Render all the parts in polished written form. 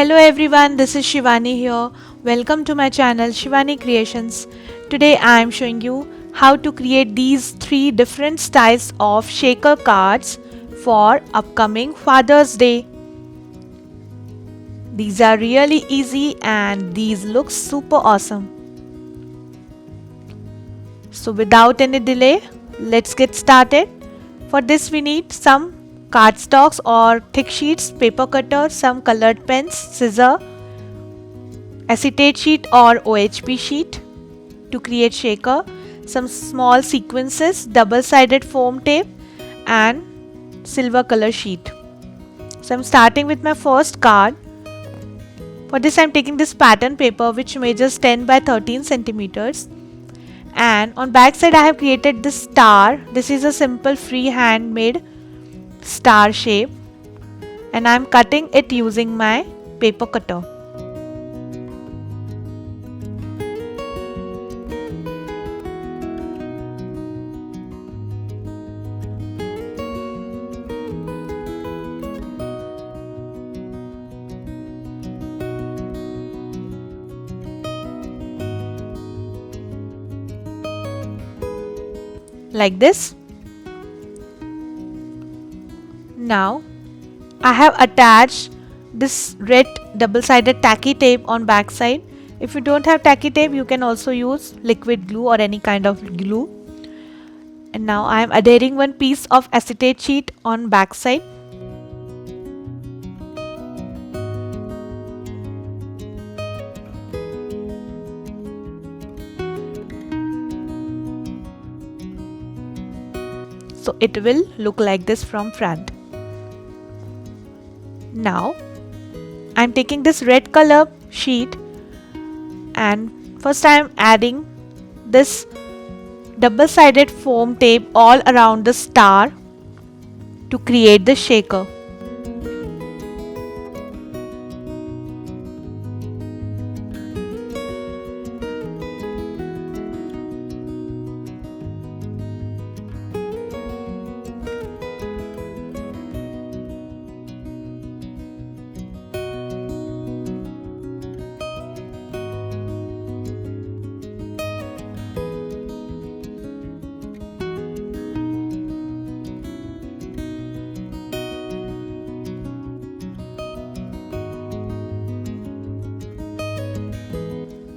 Hello everyone, this is Shivani here. Welcome to my channel Shivani Creations. Today I am showing you how to create these three different styles of shaker cards for upcoming Father's Day. These are really easy and these look super awesome. So without any delay, let's get started. For this we need some cardstocks or thick sheets, paper cutter, some colored pens, scissor, acetate sheet or OHP sheet to create shaker, some small sequences, double-sided foam tape and silver color sheet. So I'm starting with my first card. For this I'm taking this pattern paper which measures 10 by 13 centimeters, and on back side I have created this star. This is a simple free handmade star shape and I am cutting it using my paper cutter. Like this. Now I have attached this red double-sided tacky tape on back side. If you don't have tacky tape, you can also use liquid glue or any kind of glue. And now I am adhering one piece of acetate sheet on back side. So it will look like this from front. Now I am taking this red color sheet and first I am adding this double-sided foam tape all around the star to create the shaker.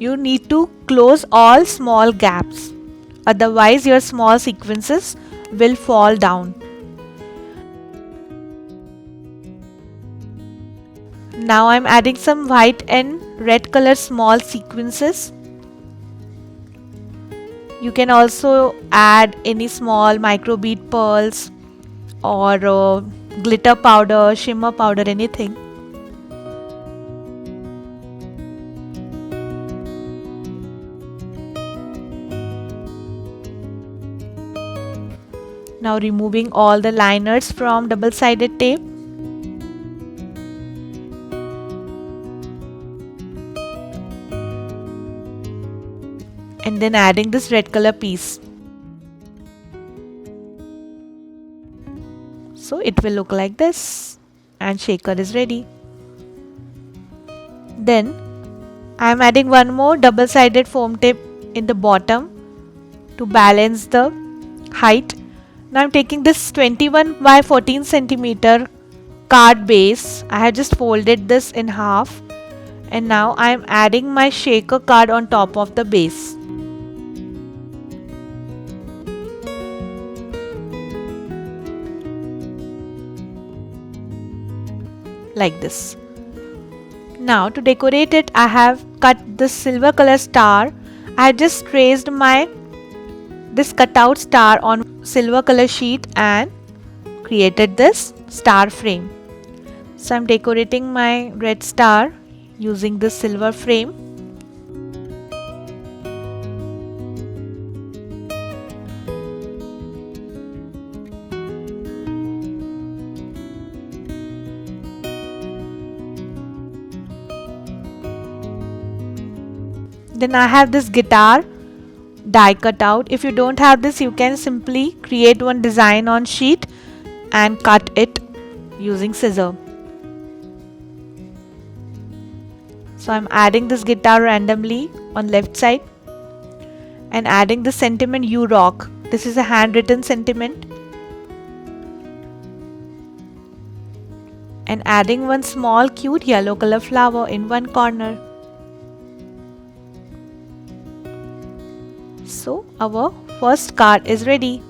You need to close all small gaps, otherwise your small sequences will fall down. Now I am adding some white and red color small sequences. You can also add any small micro bead pearls or glitter powder, shimmer powder, anything. Now removing all the liners from double-sided tape. And then adding this red color piece. So it will look like this and shaker is ready. Then I am adding one more double-sided foam tape in the bottom to balance the height. Now I am taking this 21 by 14 centimeter card base. I have just folded this in half and now I am adding my shaker card on top of the base. Like this. Now to decorate it, I have cut this silver color star. I have just traced this cutout star on silver color sheet and created this star frame. So I'm decorating my red star using this silver frame. Then I have this guitar die cut out. If you don't have this, you can simply create one design on sheet and cut it using scissor. So I'm adding this guitar randomly on left side and adding the sentiment "You Rock." This is a handwritten sentiment. And adding one small cute yellow color flower in one corner. So our first card is ready.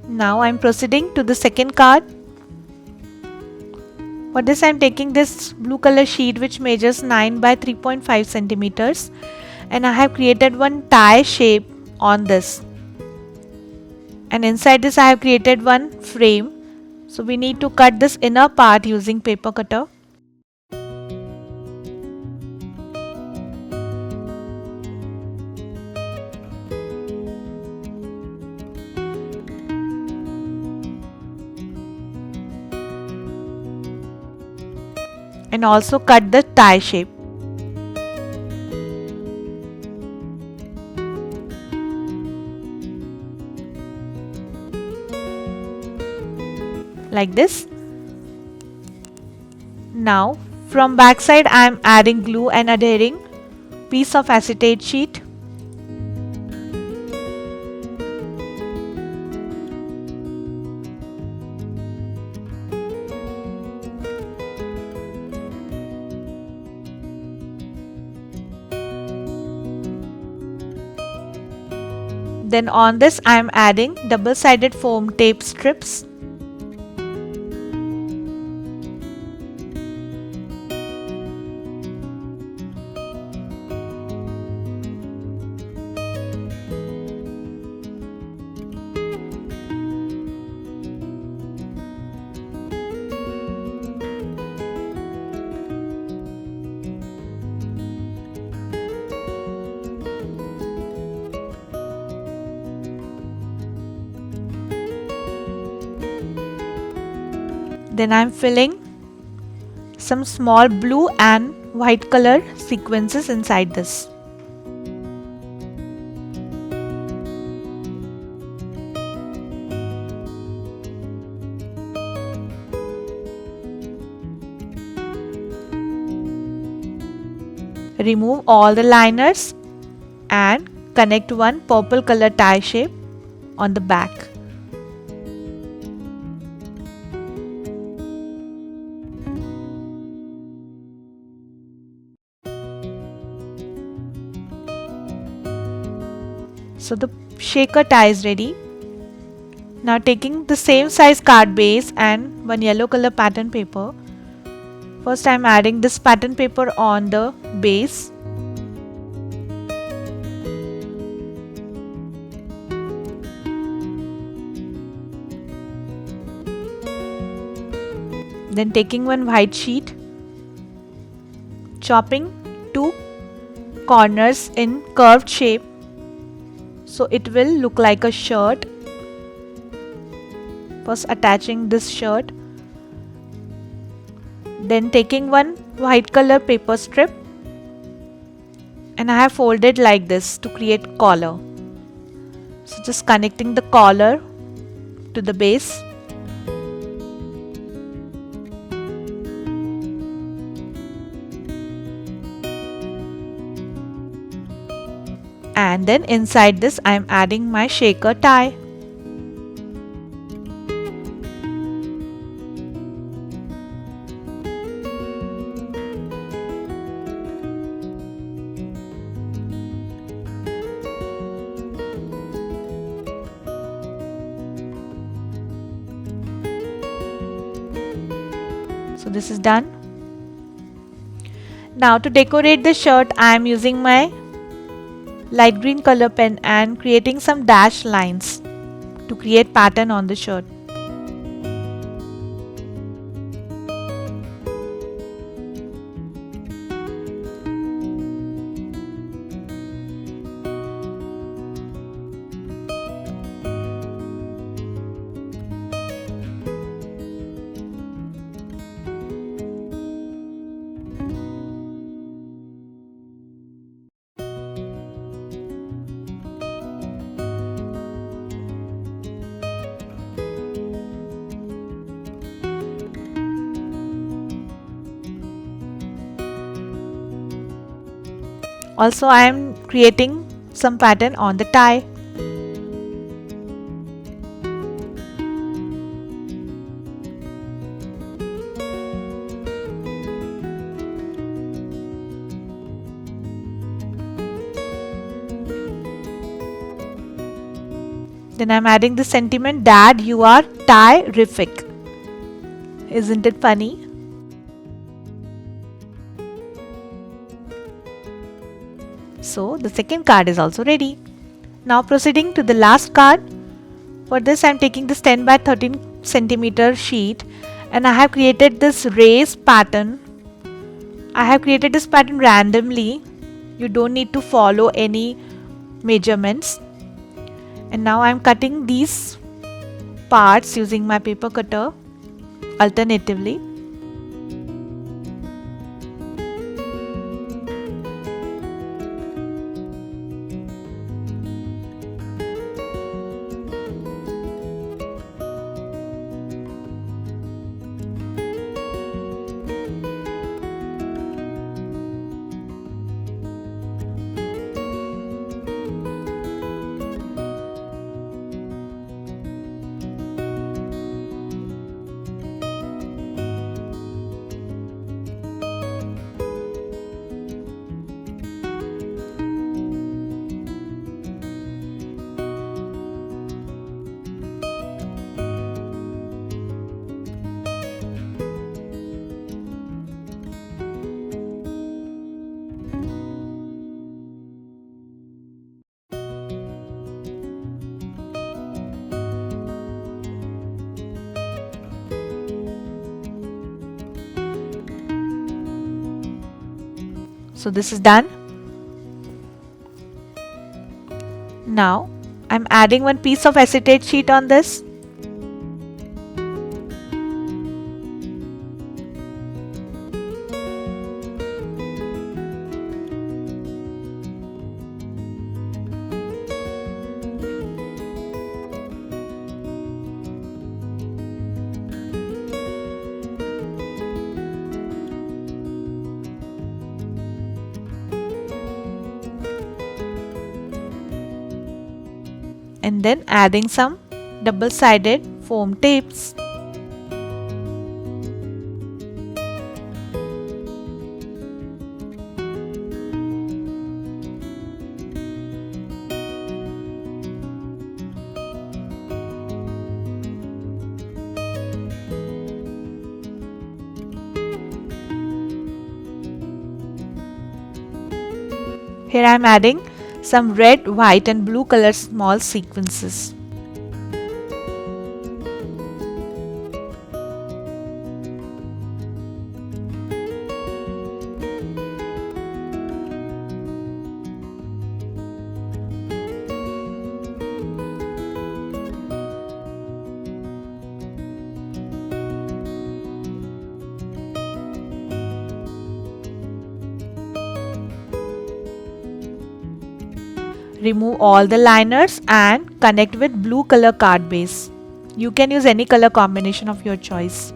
Now I'm proceeding to the second card. For this I'm taking this blue color sheet which measures 9 by 3.5 centimeters, and I have created one tie shape on this. And inside this I have created one frame. So we need to cut this inner part using paper cutter. And also cut the tie shape. Like this. Now from back side I am adding glue and adhering piece of acetate sheet. Then on this I am adding double-sided foam tape strips. Then I am filling some small blue and white color sequences inside this. Remove all the liners and connect one purple color tie shape on the back. So the shaker tie is ready. Now taking the same size card base and one yellow color pattern paper. First I am adding this pattern paper on the base. Then taking one white sheet, chopping two corners in curved shape so it will look like a shirt. First attaching this shirt. Then taking one white color paper strip and I have folded like this to create collar. So just connecting the collar to the base. And then inside this I am adding my shaker tie. So this is done. Now to decorate the shirt I am using my light green color pen and creating some dashed lines to create pattern on the shirt. Also, I am creating some pattern on the tie. Then I'm adding the sentiment, Dad, you are tie-rific. Isn't it funny? So the second card is also ready. Now proceeding to the last card. For this I'm taking this 10 by 13 centimeter sheet and I have created this race pattern. I have created this pattern randomly. You don't need to follow any measurements. And now I'm cutting these parts using my paper cutter alternatively. So this is done. Now I'm adding one piece of acetate sheet on this. And then adding some double-sided foam tapes. Here I am adding some red, white and blue color small sequences. Remove all the liners and connect with blue color card base. You can use any color combination of your choice.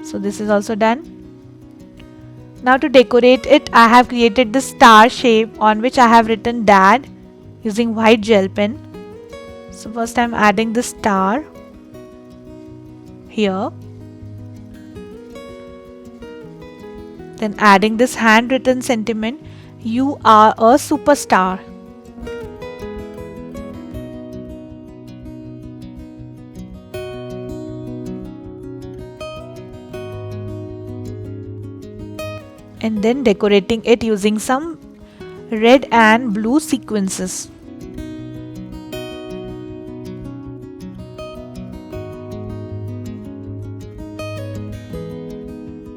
So this is also done. Now to decorate it, I have created the star shape on which I have written Dad using white gel pen. So first I am adding the star here. Then adding this handwritten sentiment, you are a superstar. And then decorating it using some red and blue sequences.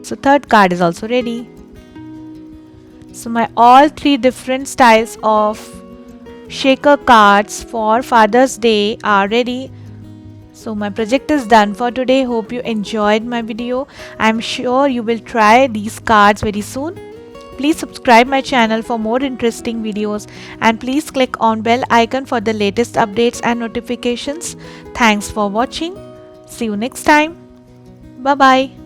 So third card is also ready. So my all three different styles of shaker cards for Father's Day are ready. So my project is done for today. Hope you enjoyed my video. I'm sure you will try these cards very soon. Please subscribe my channel for more interesting videos and please click on bell icon for the latest updates and notifications. Thanks for watching. See you next time. Bye bye.